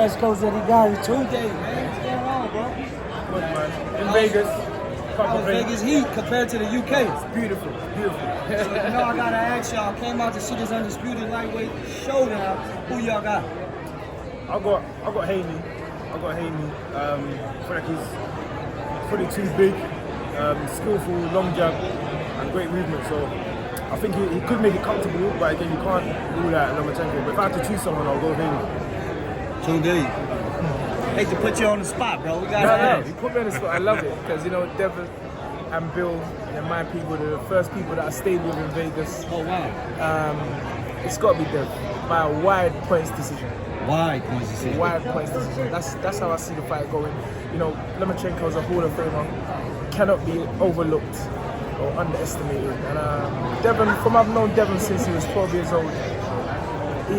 Best coach that he got is 2 days, man. What's going on, bro? Good, man. In Vegas. Vegas heat compared to the UK. It's beautiful, beautiful. So, I gotta ask y'all, came out to see this undisputed lightweight showdown. Who y'all got? I got Haney. I feel like he's pretty too big, skillful, long jab, and great movement. So I think he could make it comfortable, but again, you can't rule out Lomachenko. But if I had to choose someone, I'll go Haney. 2 days. Hate to put you on the spot, bro. We got No, you put me on the spot. I love it because Devin and Bill, my people, they're the first people that I stayed with in Vegas. Oh wow. It's got to be Devin by a wide points decision. Wide points decision. Wide points decision. That's how I see the fight going. Lomachenko is a Hall of Famer, cannot be overlooked or underestimated. And Devin, I've known Devin since he was 12 years old.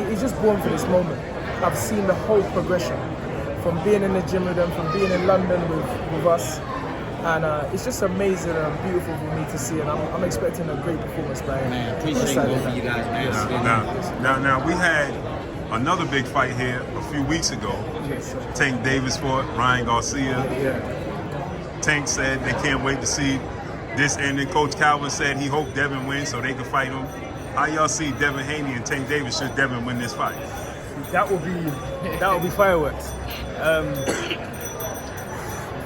He's just born for this moment. I've seen the whole progression from being in the gym with them, from being in London with us. And it's just amazing and beautiful for me to see, and I'm expecting a great performance by him. Man, appreciate both of you guys, man. Now we had another big fight here a few weeks ago. Yes, Tank Davis fought Ryan Garcia. Yeah. Tank said they can't wait to see this ending. Coach Calvin said he hoped Devin wins so they can fight him. How y'all see Devin Haney and Tank Davis should Devin win this fight? That would be fireworks.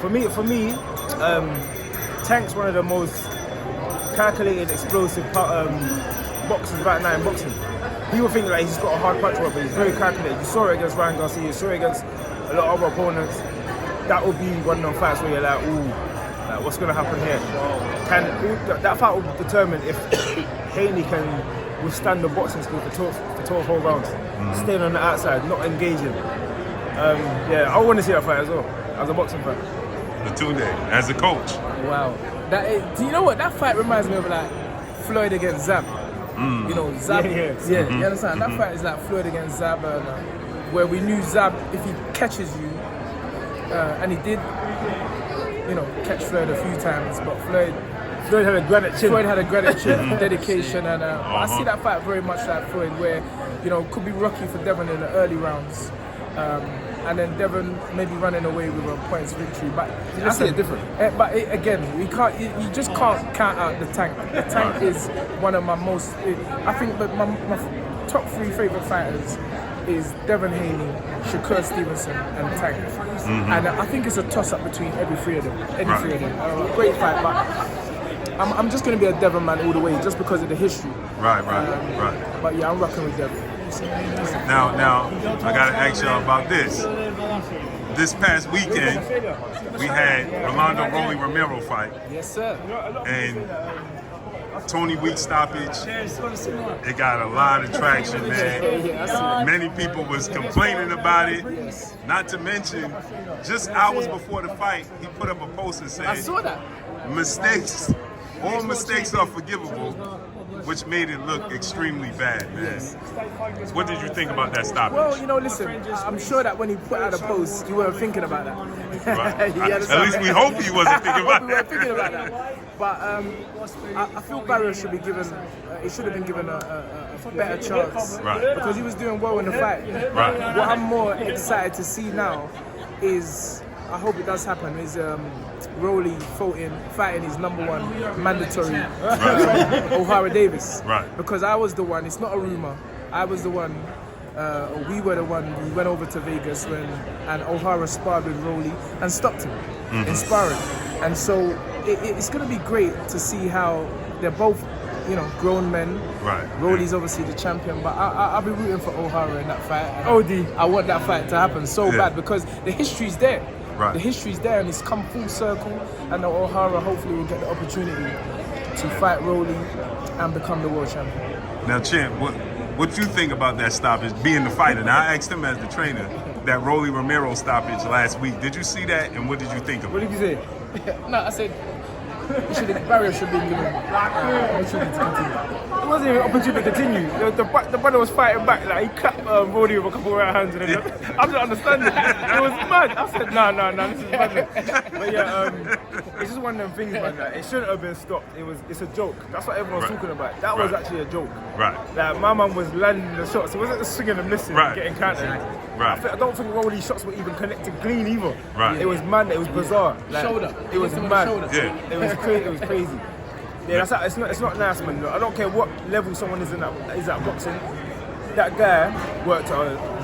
For me, Tank's one of the most calculated, explosive boxers right now in boxing. People think that he's got a hard punch, but he's very calculated. You saw it against Ryan Garcia, you saw it against a lot of other opponents. That would be one of those fights where you're like, ooh, what's going to happen here? That fight will determine if Haney can withstand the boxing skill for 12 whole rounds, staying on the outside, not engaging. I want to see that fight as well, as a boxing fight. Ytunde, as a coach. Wow. Do you know what? That fight reminds me of like Floyd against Zab. Zab. Yeah. You understand? That fight is like Floyd against Zab, where we knew Zab, if he catches you, and he did, catch Floyd a few times, but Floyd had a granite chin, dedication, and I see that fight very much like Floyd, where could be rocky for Devin in the early rounds, and then Devin maybe running away with a points victory. But I see it different. Again, we can't. You just can't count out the Tank. The Tank is one of my most. I think that my top 3 favorite fighters is Devin Haney, Shakur Stevenson, and Tank. And I think it's a toss-up between every three of them. Great fight, but I'm just going to be a Devin man all the way, just because of the history. Right. But yeah, I'm rocking with Devin. Now, I got to ask y'all about this. This past weekend, we had Rolando Rolly Romero fight. Yes, sir. And Tony Weeks stoppage. It got a lot of traction, man. Many people was complaining about it. Not to mention, just hours before the fight, he put up a post and said, I saw that. All mistakes are forgivable, which made it look extremely bad, man. Yes. What did you think about that stoppage? Well, listen, I'm sure that when he put out a post, you weren't thinking about that. Right. At least we hope he wasn't thinking about that. But I feel Barrier should be given, he should have been given a better chance. Right. Because he was doing well in the fight. Right. What I'm more excited to see now is, I hope it does happen, is Rolly fighting his #1 mandatory, O'Hara Davis. Right. Because I was the one, it's not a rumor, I was the one, we were the one who went over to Vegas and O'Hara sparred with Rolly and stopped him in sparring. And so it's going to be great to see how they're both, grown men. Right. Rolly's obviously the champion, but I'll be rooting for O'Hara in that fight. I want that fight to happen so bad because the history's there. Right. The history's there and it's come full circle, and O'Hara hopefully will get the opportunity to fight Rolly and become the world champion. Now, Champ, what you think about that stoppage, being the fighter? Now, I asked him as the trainer, that Rolly Romero stoppage last week. Did you see that, and what did you think of it? What did you say? No, I said Barrier should be given opportunity to continue. It wasn't even an opportunity to continue. The brother was fighting back, like he clapped Rolly with a couple of right hands, and then I'm not understanding. It was mad. I said, no, this is mad. But yeah, it's just one of them things, man. Like, it shouldn't have been stopped. It's a joke. That's what everyone's talking about. That was actually a joke. Right. Like, my man was landing the shots. It wasn't swinging and missing, getting counted. Right. I don't think all these shots were even connected clean either. Right. It was mad. It was bizarre. Like, Shoulder. It was mad. Yeah. It was crazy. It was crazy. Yeah, it's not nice, man. I don't care what level someone is at boxing. That guy worked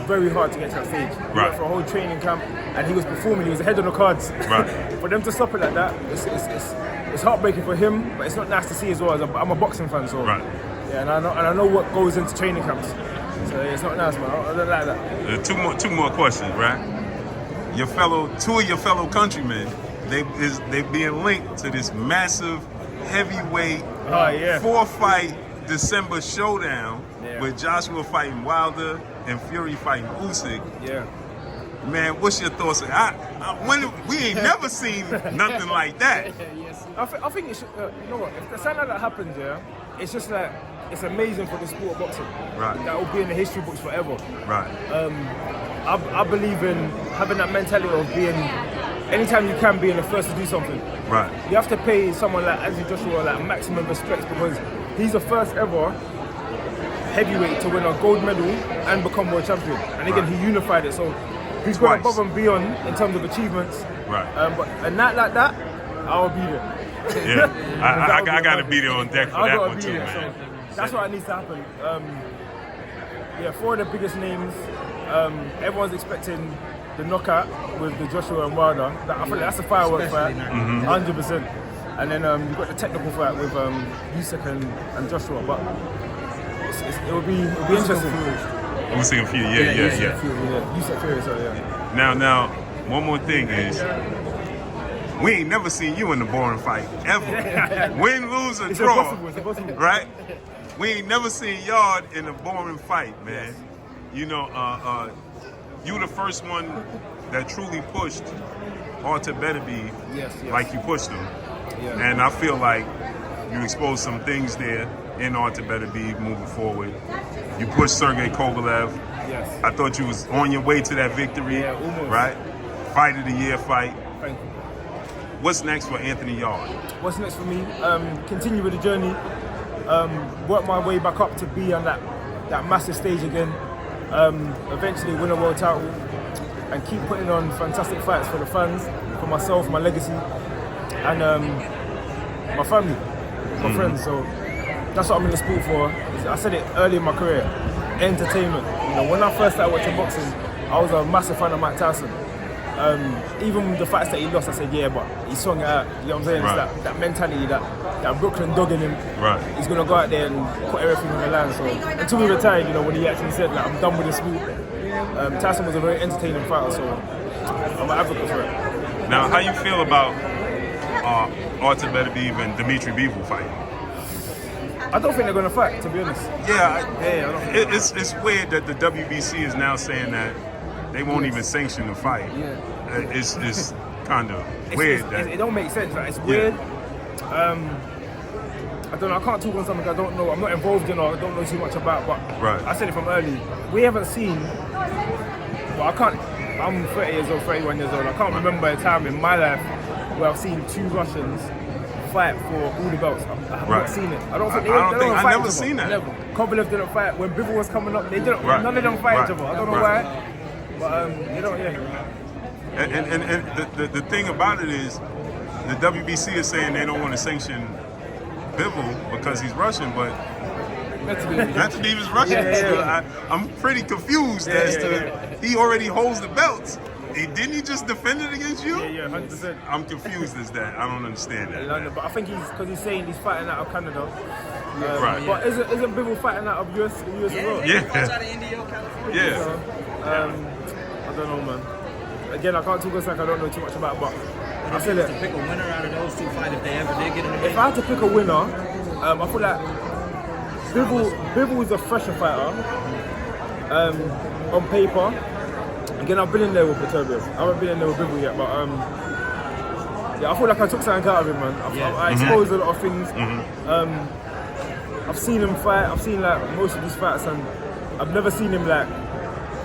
very hard to get to that stage. He went for a whole training camp, and he was performing. He was ahead on the cards. Right. For them to stop it like that, it's heartbreaking for him, but it's not nice to see as well. I'm a boxing fan, so yeah, and I know what goes into training camps. So yeah, it's not nice, man. I don't like that. Two more questions, right? Two of your fellow countrymen, they being linked to this massive heavyweight 4-fight December showdown with Joshua fighting Wilder and Fury fighting Usyk. Yeah. Man, what's your thoughts? We ain't never seen nothing like that. I think it should. You know what? If something like that happens, it's just like it's amazing for the sport of boxing. Right. That will be in the history books forever. Right. I believe in having that mentality of being. Anytime you can, being the first to do something. Right. You have to pay someone like Anthony Joshua like maximum respect because he's the first ever heavyweight to win a gold medal and become world champion. And again, he unified it. So he's gone above and beyond in terms of achievements. Right. But a night like that, I'll be there. Yeah. I got to be there on deck for that one too, man. So that's what needs to happen. Four of the biggest names. Everyone's expecting the knockout with the Joshua and Wilder. I feel like that's a firework fight, 100%. And then you've got the technical fight with Usyk and Joshua, but it'll be interesting. Usyk and Fury, yeah. Usyk Fury, so yeah. Now, one more thing is, we ain't never seen you in a boring fight ever. Win, lose, or draw, impossible. right? We ain't never seen Yarde in a boring fight, man. Yes. You know, you the first one that truly pushed Artur Beterbiev like you pushed him. Yeah. And I feel like you exposed some things there in Artur Beterbiev moving forward. You pushed Sergey Kovalev. Yes. I thought you was on your way to that victory. Yeah, almost. Right? Fight of the year fight. Thank you. What's next for Anthony Yarde? What's next for me? Continue with the journey. Work my way back up to be on that massive stage again. Eventually win a world title and keep putting on fantastic fights for the fans, for myself, my legacy, and my family, my friends. So that's what I'm in the sport for. I said it early in my career, entertainment. You know, when I first started watching boxing, I was a massive fan of Mike Tyson. Even the fights that he lost, I said, yeah, but he swung it out. You know what I'm saying? Right. It's that mentality, that Brooklyn dog in him. Right. He's gonna go out there and put everything on the line. So until we retired, you know, when he actually said, like, I'm done with the sport. Tyson was a very entertaining fighter, so I'm an advocate for it. Now, how you feel about Artur Beterbiev and Dimitri Bivol fighting? I don't think they're gonna fight, to be honest. It's weird that the WBC is now saying that they won't even sanction the fight. Yeah. It's kind of weird. It don't make sense. Like, it's weird. I don't know. I can't talk on something I don't know. I'm not involved in or I don't know too much about. But I said it from early. We haven't seen. Well, I can't. I'm 30 years old, 31 years old. I can't remember a time in my life where I've seen two Russians fight for all the belts. I have not seen it. I don't think I never seen that. Never. Kovalev didn't fight when Bivol was coming up. They didn't. None of them fight each other. I don't know why. But you know, And the thing about it is, the WBC is saying they don't want to sanction Bivol because he's Russian, but Beterbiev is Russian. So I'm pretty confused as to he already holds the belts. Didn't he just defend it against you? Yeah, 100%. I'm confused as that. I don't understand that. But I think he's saying he's fighting out of Canada. Right. But isn't Bivol fighting out of US as well? Yeah. Out of India, California. Yeah. So, I don't know, man. Again, I can't talk like I don't know too much about, but I said it. To pick a winner out of those two fights, if they ever did get in the ring. If I had to pick a winner, I feel like Bivol is a fresher fighter on paper. Again, I've been in there with Beterbiev. I haven't been in there with Bivol yet, but I feel like I took something out of him, man. I exposed a lot of things. I've seen him fight. I've seen like most of his fights, and I've never seen him like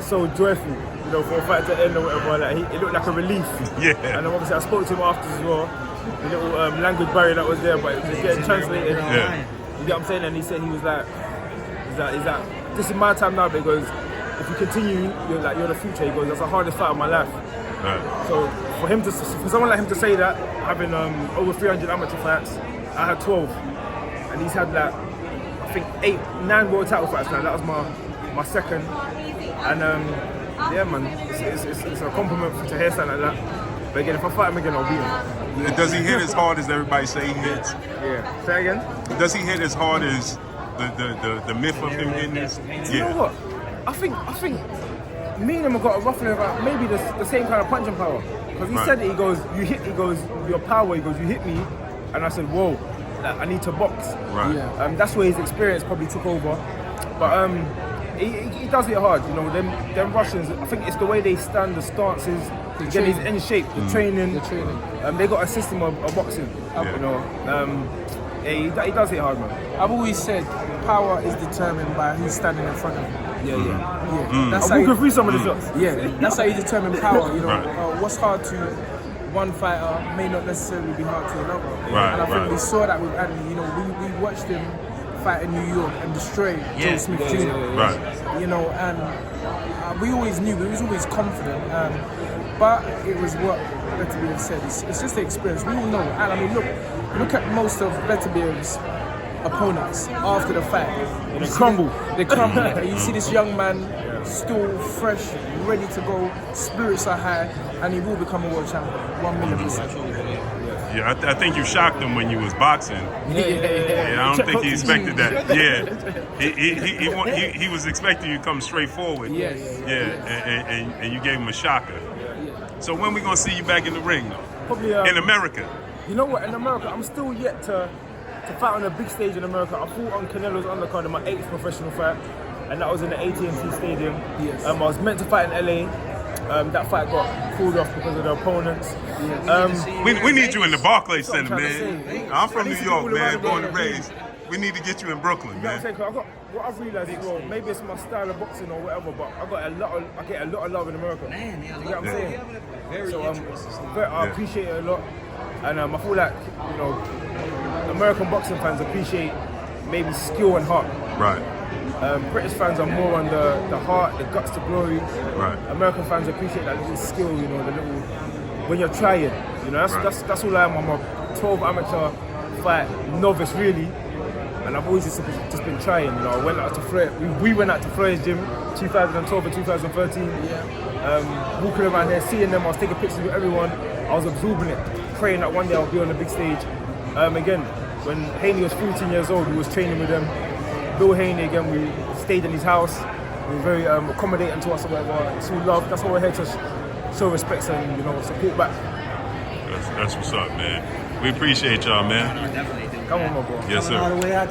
so joyful. You know, for a fight to end or whatever. Like it looked like a relief. Yeah. And then obviously I spoke to him after as well. the little language barrier that was there, but it was getting translated. Yeah. You get what I'm saying? And he said he was like, this is my time now, but he goes, if you continue, you're the future. He goes, that's the hardest fight of my life. Right. So for someone like him to say that, having over 300 amateur fights, I had 12, and he's had like I think 9 world title fights now. That was my second, and yeah, man, it's a compliment to hear something like that. But again, if I fight him again, I'll beat him. Does he hit as hard as everybody say he hits? Yeah. Say again. Does he hit as hard as the myth of him hitting this? You know what? I think me and him have got a ruffling about maybe the same kind of punching power. Because he said it, he goes, your power, he goes, you hit me. And I said, whoa, I need to box. Right. Yeah. That's where his experience probably took over. But he does it hard, you know, them Russians, I think it's the way they stand, the stances, again, he's in shape, the training. They got a system of boxing, you know. He does it hard, man. I've always said power is determined by who's standing in front of you. Yeah. That's I'm how walking through some of the shots. That's how you determine power. You know, Right. What's hard to one fighter may not necessarily be hard to another. Right, and I think right. we saw that with Haney. You know, we watched him fight in New York and destroy Joe Smith Jr. Right. You know, and we always knew, we was always confident. But it was what Beterbiev said. It's just the experience. We all know. And I mean, look at most of Beterbiev's opponents after the fight. They crumble. They crumble. And you see this young man still fresh, ready to go, spirits are high, and he will become a world champion. 1,000,000%. Yeah, I think you shocked him when you was boxing. Yeah, I don't think he expected that. Yeah, he was expecting you to come straight forward. Yeah. And you gave him a shocker. So when we gonna see you back in the ring, though? Probably In America? You know what? In America, I'm still yet to fight on a big stage in America. I fought on Canelo's undercard in my 8th professional fight, and that was in the AT&T Stadium. Yes. I was meant to fight in LA. That fight got pulled off because of the opponents. We need you in the Barclays Center, That's what I'm trying to man. say. I'm from I need New to York, go all man, around born the and world. raised. We need to get you in Brooklyn, You know what I'm man. saying? 'Cause what I've realized is, well, maybe it's my style of boxing or whatever, but I get a lot of love in America. You get what I'm saying? So I appreciate it a lot, and I feel like, you know, American boxing fans appreciate maybe skill and heart. Right. British fans are more on the heart, the guts to glory. Right. American fans appreciate that little skill, you know, the little when you're trying. You know, that's all I am. I'm a 12 amateur fight novice, really. And I've always just been trying, you know. I went out to Flores. We went out to Flores gym 2012 and 2013. Walking around there, seeing them, I was taking pictures with everyone. I was absorbing it, praying that one day I'll be on the big stage. Again, when Haney was 14 years old, we was training with them. Bill Haney, again, we stayed in his house. He was very accommodating to us or whatever. It's all love. That's why we're here to show respect and, you know, support back. That's what's up, man. We appreciate y'all, man. Come on, my bro. Yes, All the sir. way out